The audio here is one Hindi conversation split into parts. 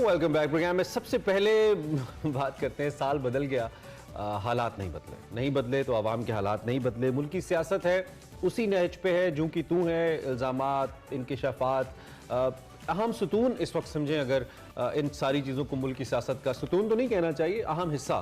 वेलकम बैक प्रोग्राम में। सबसे पहले बात करते हैं, साल बदल गया, हालात नहीं बदले तो आवाम के हालात नहीं बदले। मुल्की सियासत है उसी नहज पे है जो कि तू है, इल्ज़ामात, इंकिशाफात, अहम सुतून इस वक्त समझें। अगर इन सारी चीज़ों को मुल्क की सियासत का सुतून तो नहीं कहना चाहिए, अहम हिस्सा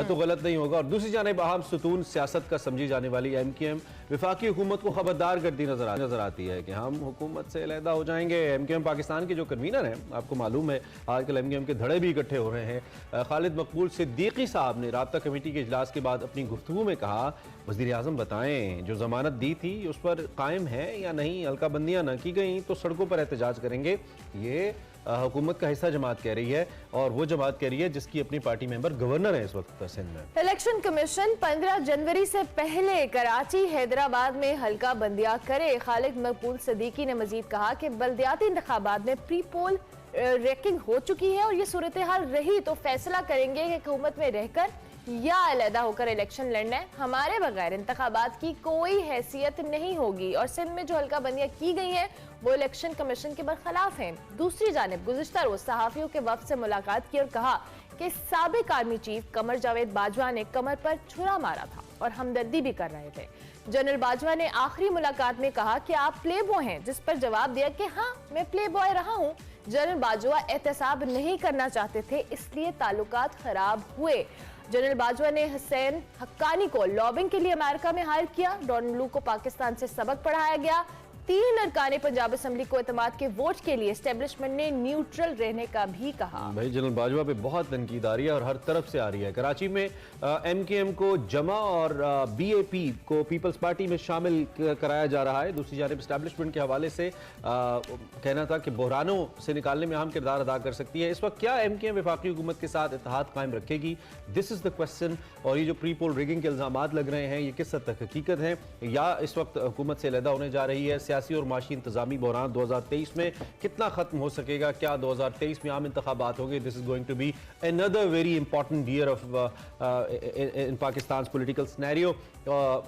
तो गलत नहीं होगा। और दूसरी जानिब अहम सुतून सियासत का समझी जाने वाली MKM वफाकी हुकूमत को खबरदार करती नजर आती है कि हम हुकूमत से अलहदा हो जाएंगे। MKM पाकिस्तान के जो कन्वीनर हैं, आपको मालूम है आजकल MKM के धड़े भी इकट्ठे हो रहे हैं। खालिद मकबूल सिद्दीकी साहब ने राब्ता कमेटी के इजलास के बाद अपनी गुफ्तगू में कहा, वज़ीर आज़म बताएं जो ज़मानत दी थी उस पर कायम है या नहीं, हल्काबंदियाँ न की गई तो सड़कों पर एहतजाज करेंगे। ये हुकूमत का हिस्सा जमात कह रही है, और वो जमात कह रही है जिसकी अपनी पार्टी मेंबर गवर्नर है इस वक्त सिंध में। इलेक्शन कमीशन 15 जनवरी से पहले कराची, हैदराबाद में हल्का बंदियां करे। खालिद मकबूल सिद्दीकी ने मजीद कहा कि बल्दियाती इंतखाबात में प्री पोल रैंकिंग हो चुकी है और ये सूरत हाल रही तो फैसला करेंगे कि हुकूमत में रहकर या अलहदा होकर इलेक्शन लड़ना है। हमारे बगैर इंतखाबात की कोई हैसियत नहीं होगी और सिंध में जो हल्का बंदियां की गई हैं वो इलेक्शन कमीशन के बरखिलाफ हैं। दूसरी जानिब गुज़िश्ता रोज सहाफियों के वफ्द से मुलाकात की और कहा कि साबिक आर्मी चीफ कमर जावेद बाजवा ने कमर पर छुरा मारा था और हमदर्दी भी कर रहे थे। जनरल बाजवा ने आखिरी मुलाकात में कहा कि आप प्ले बॉय हैं, जिस पर जवाब दिया कि हाँ मैं प्ले बॉय रहा हूँ। जनरल बाजवा एहतसाब नहीं करना चाहते थे, इसलिए ताल्लुकात खराब हुए। जनरल बाजवा ने हुसैन हक्कानी को लॉबिंग के लिए अमेरिका में हायर किया। डॉन लू को पाकिस्तान से सबक पढ़ाया गया। 3 अरकान पंजाब असम्बली को एतमाद के वोट के लिए एस्टेब्लिशमेंट ने न्यूट्रल रहने का भी कहा। भाई जनरल बाजवा पे बहुत तनकीद आ रही है और हर तरफ से आ रही है। कराची में MKM को जमा और BAP को पीपल्स पार्टी में शामिल कराया जा रहा है। दूसरी जानिब एस्टेब्लिशमेंट के हवाले से कहना था कि बहरानों से निकालने में अहम किरदार अदा कर सकती है। इस वक्त क्या MKM वफाकी हुकूमत के साथ इत्तेहाद कायम रखेगी? This is the question. और ये जो प्री पोल रिगिंग के इल्जामात लग रहे हैं, ये किस हद तक हकीकत है या इस वक्त हुकूमत से अलहदा होने जा रही है? सियासी और माशी इंतजामी बहरान 2023 में कितना खत्म हो सकेगा? क्या 2023 में आम इंतखाबात होंगे? This is going to be another very important year of in Pakistan political scenario.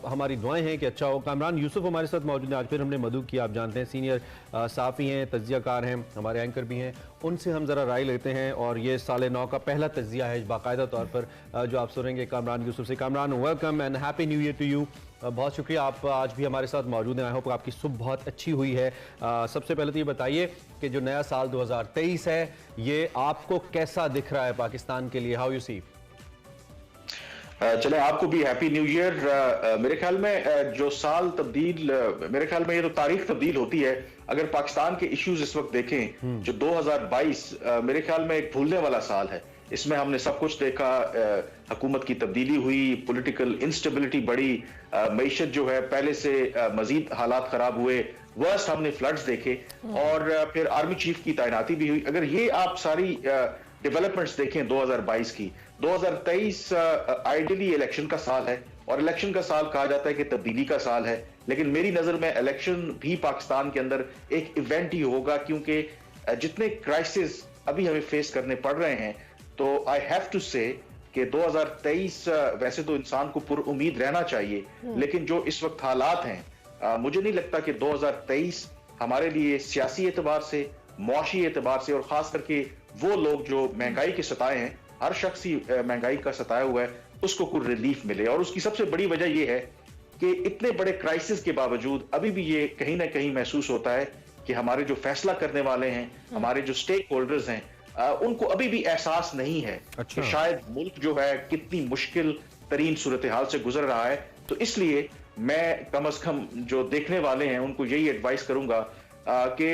हमारी दुआएं हैं कि अच्छा हो। कामरान यूसुफ हमारे साथ मौजूद हैं। आज फिर हमने मधु की, आप जानते हैं सीनियर साफ़ी हैं, तज्जियाकार हैं, हमारे एंकर भी हैं। उनसे हम ज़रा राय लेते हैं और ये साल 9 का पहला तज्जिया है बाकायदा तौर पर जो आप सुनेंगे कामरान यूसुफ से। Kamran, welcome and happy new year to you. बहुत शुक्रिया, आप आज भी हमारे साथ मौजूद हैं। आई होप आपकी सुबह बहुत अच्छी हुई है। सबसे पहले तो ये बताइए कि जो नया साल 2023 है ये आपको कैसा दिख रहा है पाकिस्तान के लिए? How you see? चले आपको भी हैप्पी न्यू ईयर। मेरे ख्याल में जो साल तब्दील, मेरे ख्याल में ये तो तारीख तब्दील होती है। अगर पाकिस्तान के इश्यूज इस वक्त देखें, जो 2022 मेरे ख्याल में एक भूलने वाला साल है। इसमें हमने सब कुछ देखा, हुकूमत की तब्दीली हुई, पॉलिटिकल इंस्टेबिलिटी बढ़ी, मईशत जो है पहले से मजीद हालात खराब हुए, वर्स्ट हमने फ्लड्स देखे और फिर आर्मी चीफ की तैनाती भी हुई। अगर ये आप सारी डेवलपमेंट्स देखें 2022 की, 2023 आइडियली इलेक्शन का साल है और इलेक्शन का साल कहा जाता है कि तब्दीली का साल है। लेकिन मेरी नजर में इलेक्शन भी पाकिस्तान के अंदर एक इवेंट ही होगा, क्योंकि जितने क्राइसिस अभी हमें फेस करने पड़ रहे हैं, तो आई हैव टू से कि 2023 वैसे तो इंसान को पुरुम्मीद रहना चाहिए, लेकिन जो इस वक्त हालात हैं, मुझे नहीं लगता कि 2023 हमारे लिए सियासी एतबार से, मुआशी एतबार से, और खास करके वो लोग जो महंगाई के सताए हैं, हर शख्स ही महंगाई का सताया हुआ है, उसको कोई रिलीफ मिले। और उसकी सबसे बड़ी वजह यह है कि इतने बड़े क्राइसिस के बावजूद अभी भी ये कहीं ना कहीं महसूस होता है कि हमारे जो फैसला करने वाले हैं, हमारे जो स्टेक होल्डर्स हैं, उनको अभी भी एहसास नहीं है कि शायद मुल्क जो है कितनी मुश्किल तरीन सूरत हाल से गुजर रहा है। तो इसलिए मैं कम अज कम जो देखने वाले हैं उनको यही एडवाइस करूंगा कि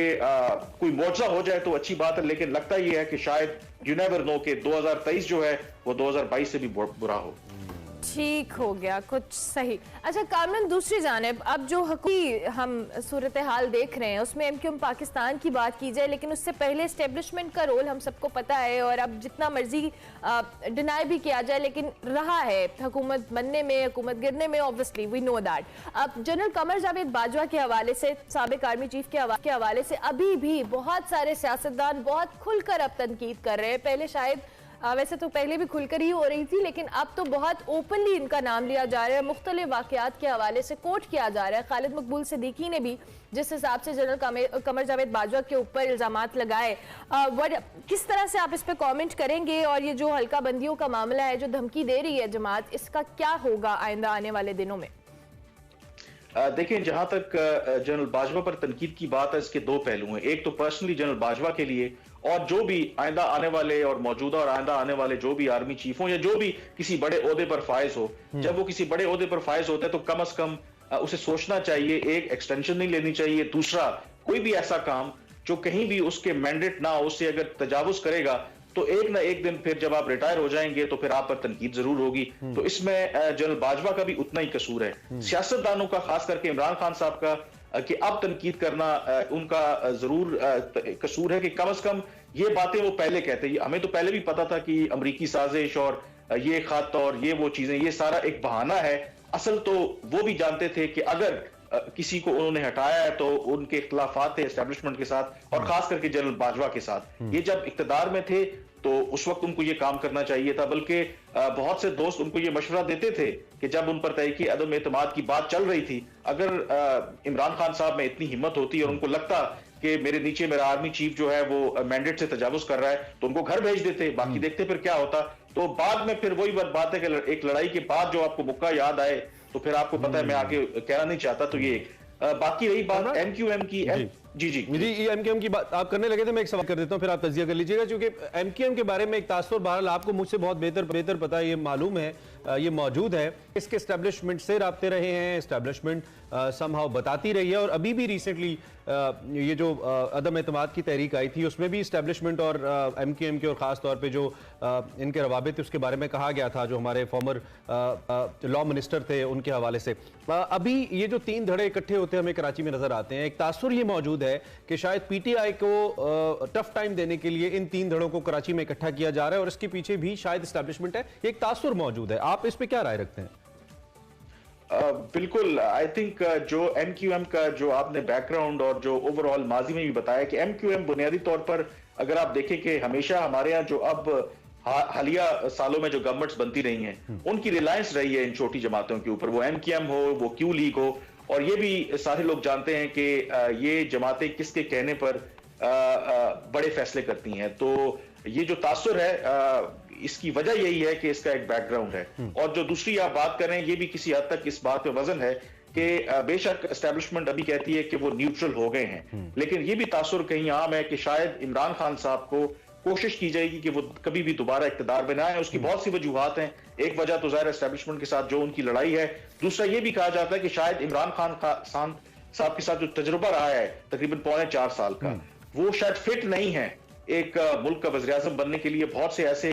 कोई मौजज़ा हो जाए तो अच्छी बात है, लेकिन लगता ही है कि शायद यू नेवर नो कि 2023 जो है वो 2022 से भी बुरा हो। ठीक हो गया, कुछ सही। अच्छा कामरान, दूसरी जानिब अब जो हम सूरत हाल देख रहे हैं उसमें MKM पाकिस्तान की बात की जाए, लेकिन उससे पहले एस्टेब्लिशमेंट का रोल हम सबको पता है और अब जितना मर्जी डिनाई भी किया जाए लेकिन रहा है हुकूमत बनने में, हुकूमत गिरने में, ऑब्वियसली वी नो दैट। अब जनरल कमर जावेद बाजवा के हवाले से, साबिक आर्मी चीफ के हवाले से अभी भी बहुत सारे सियासतदान बहुत खुलकर अब तनकीद कर रहे हैं। पहले शायद वैसे तो पहले भी खुलकर ही हो रही थी, लेकिन अब तो बहुत ओपनली इनका नाम लिया जा रहा है, मुख्तलिफ वाकयात के हवाले से कोट किया जा रहा है। खालिद मकबूल सिद्दीकी ने भी जिस हिसाब से जनरल कमर जावेद बाजवा के ऊपर इल्जामात लगाए, किस तरह से आप इस पे कमेंट करेंगे? और ये जो हल्का बंदियों का मामला है, जो धमकी दे रही है जमात, इसका क्या होगा आइंदा आने वाले दिनों में? देखें, जहां तक जनरल बाजवा पर तनकीद की बात है, इसके दो पहलू हैं। एक तो पर्सनली जनरल बाजवा के लिए, और जो भी आइंदा आने वाले और मौजूदा और आइंदा आने वाले जो भी आर्मी चीफ हो या जो भी किसी बड़े ओहदे पर फायज हो, जब वो किसी बड़े ओहदे पर फायज होता है तो कम से कम उसे सोचना चाहिए, एक एक्सटेंशन नहीं लेनी चाहिए। दूसरा, कोई भी ऐसा काम जो कहीं भी उसके मैंडेट ना हो, उससे अगर तजावुज करेगा तो एक ना एक दिन फिर जब आप रिटायर हो जाएंगे तो फिर आप पर तनकीद जरूर होगी। तो इसमें जनरल बाजवा का भी उतना ही कसूर है। सियासतदानों का, खास करके इमरान खान साहब का, कि अब तनकीद करना उनका जरूर कसूर है कि कम से कम ये बातें वो पहले कहते हैं। हमें तो पहले भी पता था कि अमरीकी साजिश और ये खत और ये वो चीजें, ये सारा एक बहाना है। असल तो वो भी जानते थे कि अगर किसी को उन्होंने हटाया है तो उनके इख्तिलाफात थे एस्टेब्लिशमेंट के साथ और खास करके जनरल बाजवा के साथ। ये जब इख्तिदार में थे तो उस वक्त उनको ये काम करना चाहिए था, बल्कि बहुत से दोस्त उनको ये मशवरा देते थे कि जब उन पर तहरीक अदम एतमाद की बात चल रही थी, अगर इमरान खान साहब में इतनी हिम्मत होती और उनको लगता कि मेरे नीचे मेरा आर्मी चीफ जो है वो मैंडेट से तजावुज कर रहा है, तो उनको घर भेज देते, बाकी देखते फिर क्या होता। तो बाद में फिर वही बात है कि एक लड़ाई के बाद जो आपको मौका याद आए तो फिर आपको पता है, मैं आगे कहना नहीं चाहता। तो ये बाकी रही बात एमक्यूएम की। जी एमक्यूएम की बात आप करने लगे थे, मैं एक सवाल कर देता हूं, फिर आप तजिया कर लीजिएगा, क्योंकि एमक्यूएम के बारे में एक तासुर बहरहाल आपको मुझसे बहुत बेहतर पता है, ये मालूम है, ये मौजूद है। इसके एस्टेब्लिशमेंट से राब्ते रहे हैं, एस्टेब्लिशमेंट समहाउ बताती रही है, और अभी भी रिसेंटली ये जो अदम एतमाद की तहरीक आई थी उसमें भी एस्टेब्लिशमेंट और एमक्यूएम के और ख़ास तौर पे जो इनके रवाबित थे उसके बारे में कहा गया था, जो हमारे फॉर्मर लॉ मिनिस्टर थे उनके हवाले से। अभी ये जो तीन धड़े इकट्ठे होते हमें कराची में नजर आते हैं, एक तासुर ये मौजूद है कि शायद पीटीआई को टफ टाइम देने के लिए इन तीन धड़ों को कराची में इकट्ठा किया जा रहा है और इसके पीछे भी शायद एस्टेब्लिशमेंट है, एक तासुर मौजूद है। आप इस पे क्या राय रखते हैं? बिल्कुल, आई थिंक जो एमक्यूएम का जो आपने बैकग्राउंड और जो ओवरऑल माजी में भी बताया कि एमक्यूएम बुनियादी तौर पर अगर आप देखें कि हमेशा हमारे यहाँ जो अब हालिया सालों में जो गवर्नमेंट्स बनती रही हैं उनकी रिलायंस रही है इन छोटी जमातों के ऊपर, वो एमक्यूएम हो, वो क्यू लीग हो, और ये भी सारे लोग जानते हैं कि ये जमातें किसके कहने पर बड़े फैसले करती हैं। तो ये जो तासुर है इसकी वजह यही है कि इसका एक बैकग्राउंड है। और जो दूसरी आप बात करें, ये भी किसी हद तक इस बात पे वजन है कि बेशक एस्टेब्लिशमेंट अभी कहती है कि वो न्यूट्रल हो गए हैं, लेकिन ये भी तासुर कहीं आम है कि शायद इमरान खान साहब को कोशिश की जाएगी कि वो कभी भी दोबारा इख्तिदार में ना आए। उसकी बहुत सी वजूहात हैं। एक वजह तो ज़ाहिर एस्टेब्लिशमेंट के साथ जो उनकी लड़ाई है, दूसरा ये भी कहा जाता है कि शायद इमरान खान साहब के साथ जो तजुर्बा रहा है तकरीबन 4.25 साल का, वो शायद फिट नहीं है एक मुल्क का वज़ीर आज़म बनने के लिए। बहुत से ऐसे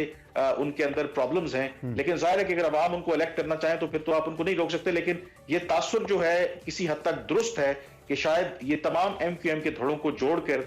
उनके अंदर प्रॉब्लम्स हैं, लेकिन जाहिर है कि अगर अवाम उनको इलेक्ट करना चाहें तो फिर तो आप उनको नहीं रोक सकते। लेकिन ये तासुर जो है किसी हद तक दुरुस्त है कि शायद ये तमाम एमक्यूएम के धड़ों को जोड़कर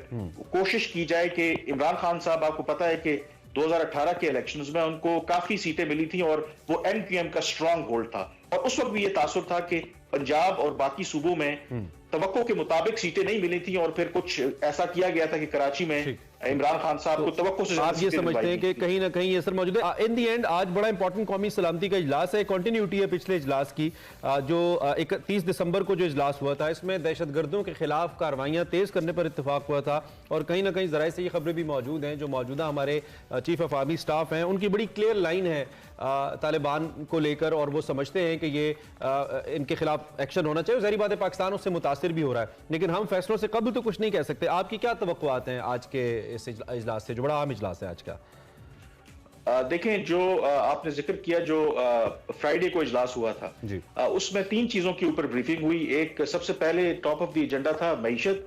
कोशिश की जाए कि इमरान खान साहब, आपको पता है कि 2018 के इलेक्शंस में उनको काफी सीटें मिली थी और वो एमक्यूएम का स्ट्रांग होल्ड था, और उस वक्त भी ये तासुर था कि पंजाब और बाकी सूबों में तवक्को के मुताबिक सीटें नहीं मिली थी, और फिर कुछ ऐसा किया गया था कि कराची में इमरान खान साहब को तवक्को से आप ये समझते हैं कि कहीं ना कहीं असर मौजूद है। इन दी एंड आज बड़ा इंपॉर्टेंट कौमी सलामती का इजलास है, कंटिन्यूटी है पिछले इजलास की, जो 31 दिसंबर को जो इजलास हुआ था, इसमें दहशतगर्दों के खिलाफ कार्रवाइयां तेज करने पर इत्तेफाक हुआ था। और कहीं ना कहीं जराए से ये खबरें भी मौजूद हैं, जो मौजूदा हमारे चीफ ऑफ आर्मी स्टाफ हैं, उनकी बड़ी क्लियर लाइन है तालिबान को लेकर, और वो समझते हैं कि ये इनके खिलाफ एक्शन होना चाहिए। ज़ाहिर बात है पाकिस्तान उससे मुतासिर भी हो रहा है, लेकिन हम फैसलों से कब तो कुछ नहीं कह सकते। आपकी क्या तवक्कुआत हैं आज के इस इजलास से, जो बड़ा अहम इजलास है आज का? देखें, जो आपने जिक्र किया, जो फ्राइडे को इजलास हुआ था जी, उसमें 3 चीजों के ऊपर ब्रीफिंग हुई। एक सबसे पहले टॉप ऑफ द एजेंडा था मईशत,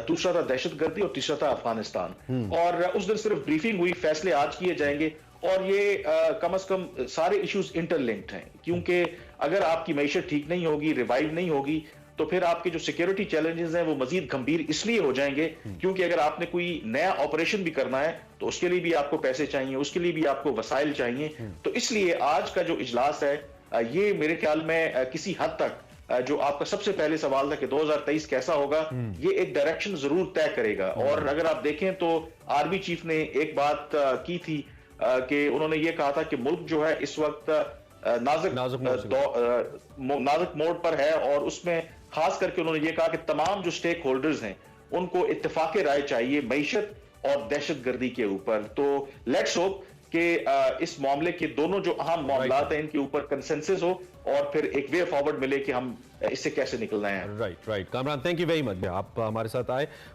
दूसरा था दहशतगर्दी और तीसरा था अफगानिस्तान। और उस दिन सिर्फ ब्रीफिंग हुई, फैसले आज किए जाएंगे, और ये कम से कम सारे इश्यूज इंटरलिंक्ड हैं, क्योंकि अगर आपकी मईशत ठीक नहीं होगी, रिवाइव नहीं होगी, तो फिर आपके जो सिक्योरिटी चैलेंजेस हैं वो मजीद गंभीर इसलिए हो जाएंगे क्योंकि अगर आपने कोई नया ऑपरेशन भी करना है तो उसके लिए भी आपको पैसे चाहिए, उसके लिए भी आपको वसाइल चाहिए। तो इसलिए आज का जो इजलास है ये मेरे ख्याल में किसी हद तक जो आपका सबसे पहले सवाल था कि 2023 कैसा होगा, ये एक डायरेक्शन जरूर तय करेगा। और अगर आप देखें तो आर्मी चीफ ने एक बात की थी कि उन्होंने ये कहा था कि मुल्क जो है इस वक्त नाजुक मोड़ पर है, और उसमें खास करके उन्होंने ये कहा कि तमाम जो स्टेक होल्डर्स हैं उनको इत्तेफाक राय चाहिए मईशत और दहशतगर्दी के ऊपर। तो लेट्स होप कि इस मामले के दोनों जो अहम मामलात हैं इनके ऊपर कंसेंसस हो और फिर एक वे फॉरवर्ड मिले कि हम इससे कैसे निकलना है। Right. Kamran, thank you very much, आप हमारे साथ आए।